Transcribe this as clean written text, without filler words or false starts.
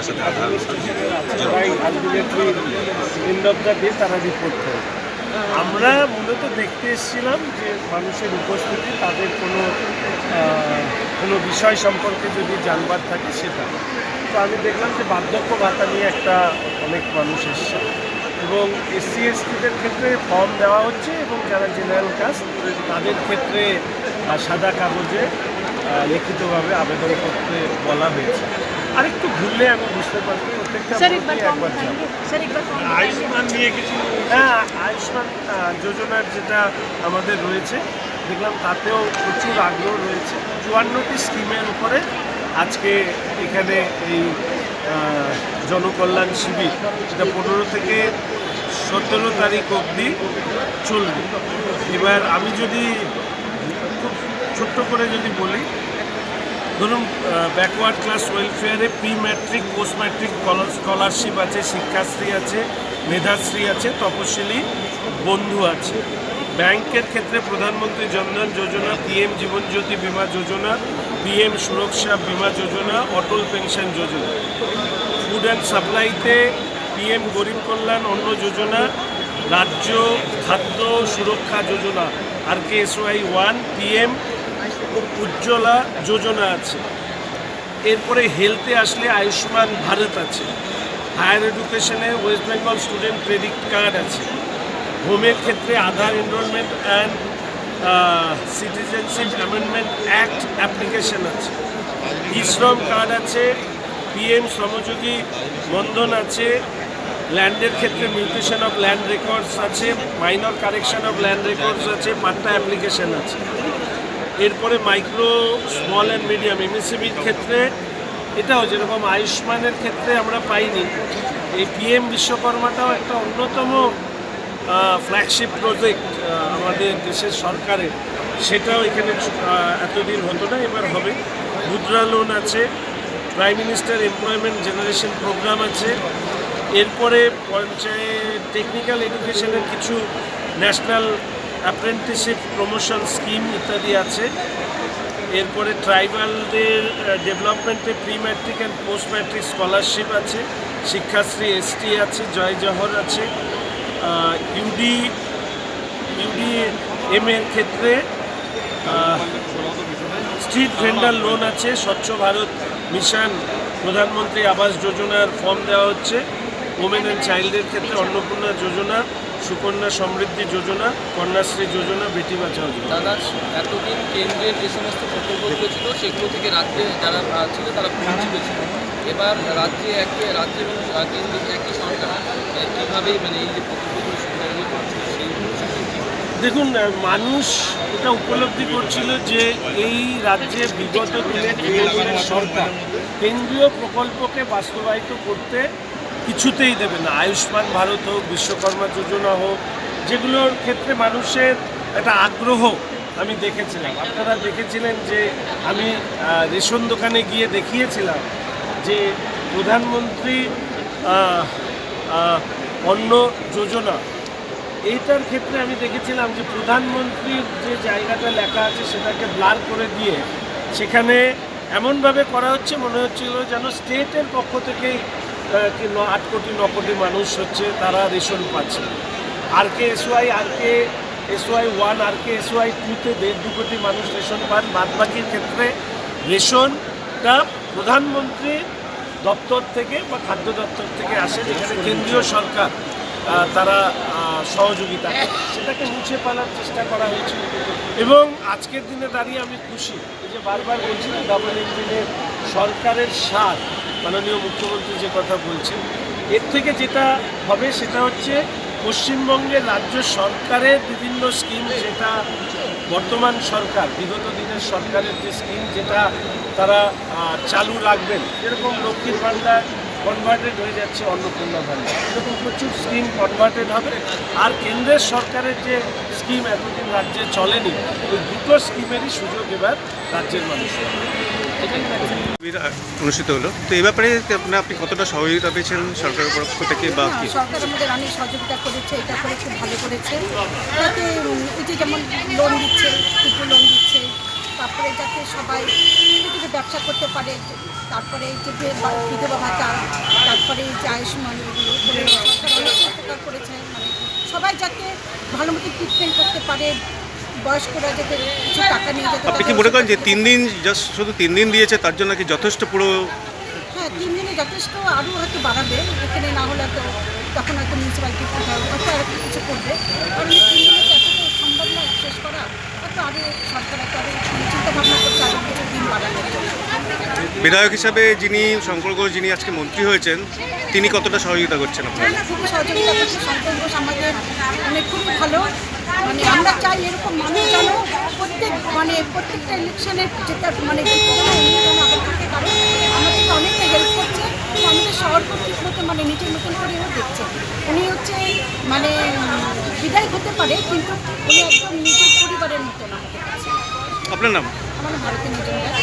সাথে আধার end of the day তারা report করে। আমরা মূলত দেখতে এসেছিলাম যে মানুষের উপস্থিতি, তাদের কোনো বিষয় সম্পর্কে যদি জানবার থাকে সেটা। তো আমি দেখলাম যে বার্ধক্য ভাতা নিয়ে অনেক মানুষ এসছে এবং এসসি এসটিদের ক্ষেত্রে ফর্ম দেওয়া হচ্ছে এবং যারা জেনারেল কাস্ট তাদের ক্ষেত্রে সাদা কাগজে লিখিতভাবে আবেদন করতে বলা হয়েছে। আরেকটু ঘুরলে আমি বুঝতে পারবো প্রত্যেকটা একবার যাবো। আয়ুষ্মান নিয়ে কিছু, হ্যাঁ, আয়ুষ্মান যোজনার যেটা আমাদের রয়েছে দেখলাম তাতেও প্রচুর আগ্রহ রয়েছে। 54টি স্কিমের উপরে আজকে এখানে এই জনকল্যাণ শিবির, যেটা 15 থেকে 17 তারিখ অবধি চলবে। এবার আমি যদি খুব ছোট্ট করে যদি বলি, ধরুন ব্যাকওয়ার্ড ক্লাস ওয়েলফেয়ারে pre matric post matric scholarship আছে, শিক্ষাশ্রী আছে, মেধাশ্রী আছে, তপশিলি বন্ধু আছে। ব্যাংকের ক্ষেত্রে প্রধানমন্ত্রী জনধন যোজনা, পিএম জীবন জ্যোতি বিমা যোজনা, PM Suraksha Bima Yojana, Atal pension Yojana. Food and সাপ্লাইতে PM Garib Kalyan Anna Yojana, Rajya Khadya Suraksha Yojana RKSY 1, PM Ujjwala Yojana আছে। এরপরে হেলথে আসলে আয়ুষ্মান ভারত আছে। হায়ার এডুকেশনে West Bengal student credit card আছে। হোমের ক্ষেত্রে Aadhaar enrolment and citizenship amendment act application আছে। ই শ্রম কার্ড আছে, পিএম শ্রমযোগী বন্ধন আছে। ল্যান্ডের ক্ষেত্রে মিউটেশন অফ ল্যান্ড রেকর্ডস আছে, minor correction of land records আছে, পাট্টা অ্যাপ্লিকেশন আছে। এরপরে মাইক্রো স্মল অ্যান্ড মিডিয়াম এমএসএমইর ক্ষেত্রে এটাও যেরকম আয়ুষ্মানের ক্ষেত্রে আমরা পাইনি, এই পিএম বিশ্বকর্মাটাও একটা অন্যতম ফ্ল্যাগশিপ প্রজেক্ট আমাদের দেশের সরকারের, সেটাও এখানে এতদিন হতো না, এবার হবে। মুদ্রা লোন আছে, prime minister employment generation programme আছে। এরপরে পঞ্চায়েত টেকনিক্যাল এডুকেশনের কিছু ন্যাশনাল অ্যাপ্রেন্টিসশিপ প্রমোশন স্কিম ইত্যাদি আছে। এরপরে ট্রাইবালদের ডেভেলপমেন্টে pre matric and post matric scholarship আছে, শিক্ষাশ্রী এসটি আছে, জয় জহর আছে। ইউডিএম এর ক্ষেত্রে স্ট্রিট ভেন্ডার লোন আছে, স্বচ্ছ ভারত মিশন, প্রধানমন্ত্রী আবাস যোজনার ফর্ম দেওয়া হচ্ছে। ওমেন অ্যান্ড চাইল্ডের ক্ষেত্রে অন্নপূর্ণা যোজনা, সুকন্যা সমৃদ্ধি যোজনা, কন্যাশ্রী যোজনা, বেটি বাঁচাও যোজনা। দাদা, এতদিন কেন্দ্রের যে সমস্ত প্রকল্পগুলো ছিল সেগুলো থেকে রাজ্যে যারা ছিল তারা বঞ্চিত ছিল। এবার রাজ্যে রাজ্য এবং কেন্দ্রের একই সরকার কীভাবেই এই যে প্রকল্পগুলো সুবিধাগুলো করছে সেইগুলো। দেখুন, মানুষ এটা উপলব্ধি করছিল যে এই রাজ্যে বিগত দিনে তৃণমূলের সরকার কেন্দ্রীয় প্রকল্পকে বাস্তবায়িত করতে কিছুতেই দেবে না। আয়ুষ্মান ভারত হোক, বিশ্বকর্মা যোজনা হোক, যেগুলোর ক্ষেত্রে মানুষের একটা আগ্রহ আমি দেখেছিলাম। আপনারা দেখেছিলেন যে আমি রেশন দোকানে গিয়ে দেখিয়েছিলাম যে প্রধানমন্ত্রী অন্ন যোজনা, এইটার ক্ষেত্রে আমি দেখেছিলাম যে প্রধানমন্ত্রীর যে জায়গাটা লেখা আছে সেটাকে ব্লার করে দিয়ে সেখানে এমনভাবে করা হচ্ছে মনে হচ্ছিল যেন স্টেটের পক্ষ থেকেই 8 কোটি 9 কোটি মানুষ তারা রেশন পাচ্ছে। RKSY 1, RKSY 2-তে 1.5-2 কোটি মানুষ রেশন পান। বাদবাকির ক্ষেত্রে রেশনটা প্রধানমন্ত্রী দপ্তর থেকে বা খাদ্য দপ্তর থেকে আসে, যেখানে কেন্দ্রীয় সরকার তারা সহযোগিতা করে, সেটাকে মুছে ফেলার চেষ্টা করা হয়েছিল। এবং আজকের দিনে দাঁড়িয়ে আমি খুশি, এই যে বারবার বলছি না ডাবল ইঞ্জিনের সরকারের স্বাদ, মাননীয় মুখ্যমন্ত্রী যে কথা বলছেন, এর থেকে যেটা হবে সেটা হচ্ছে পশ্চিমবঙ্গের রাজ্য সরকারের বিভিন্ন স্কিম, যেটা বর্তমান সরকার বিগত দিনের সরকারের যে স্কিম যেটা তারা চালু রাখবেন, যেরকম লক্ষ্মীর ভাণ্ডার কনভার্টেড হয়ে যাচ্ছে অন্নপূর্ণা ভাণ্ডার, এরকম প্রচুর স্কিম কনভার্টেড হবে। আর কেন্দ্রের সরকারের যে স্কিম এতদিন রাজ্যে চলেনি, ওই দুটো স্কিমেরই সুযোগ এবার রাজ্যের মানুষ অনুষ্ঠিত হলো। তো এই ব্যাপারে আপনি কতটা সহযোগিতা পেয়েছেন সরকারের পক্ষ থেকে বা কি? সরকার আমাদের অনেক সহযোগিতা করেছে, এটা করেছে, ভালো করেছে। তাতে এই যে যেমন লোন দিচ্ছে, কিছু লোন দিচ্ছে, তারপরে যাতে সবাই ছোটো ছোটো ব্যবসা করতে পারে, তারপরে এই যে বিধবা ভাতা, তারপরে এই যে আয়ুষ্মান এগুলো করে সরকার অনেক উপকার করেছে, মানে সবাই যাতে ভালো মতো ট্রিটমেন্ট করতে পারে, বয়স্করা যাতে কিছু টাকা নিয়ে যেতে। আপনি কি মনে করেন যে 3 দিন জাস্ট শুধু 3 দিন দিয়েছে তার জন্য কি যথেষ্ট পুরো? হ্যাঁ, 3 দিনে যথেষ্ট, আরও হয়তো বাড়াবে, এখানে না হলে তো তখন হয়তো মিউনিসিপ্যালিটি হয়তো আর কিছু করবে, কারণ 3 দিনে তো এত তো সম্ভব নয় শেষ করা, হয়তো আরও সরকার একটা আরও চিন্তা ভাবনা করছে আরও কিছু দিন বাড়ানোর জন্য। বিধায়ক হিসাবে যিনি শঙ্কর ঘোষ যিনি আজকে মন্ত্রী হয়েছেন তিনি কতটা সহযোগিতা করছেন আপনার? খুবই সহযোগিতা করছে শঙ্কর ঘোষ আমাদের, মানে খুবই ভালো, মানে আমরা চাই এরকম মানুষ যেন প্রত্যেকটা ইলেকশনের যেটা মানে যে কোনো উনি যেন আগে থাকে, কারণ আমাদেরকে অনেকটা হেল্প করছে, তো আমাদের শহর কর্তৃক মতো মানে নিজের মতন করেও দেখছে। উনি হচ্ছে মানে বিধায়ক হতে পারে, কিন্তু উনি একদম নিজের পরিবারের মতন আমাদের কাছে। আপনার নাম? আমার ভারতের মজুমদার।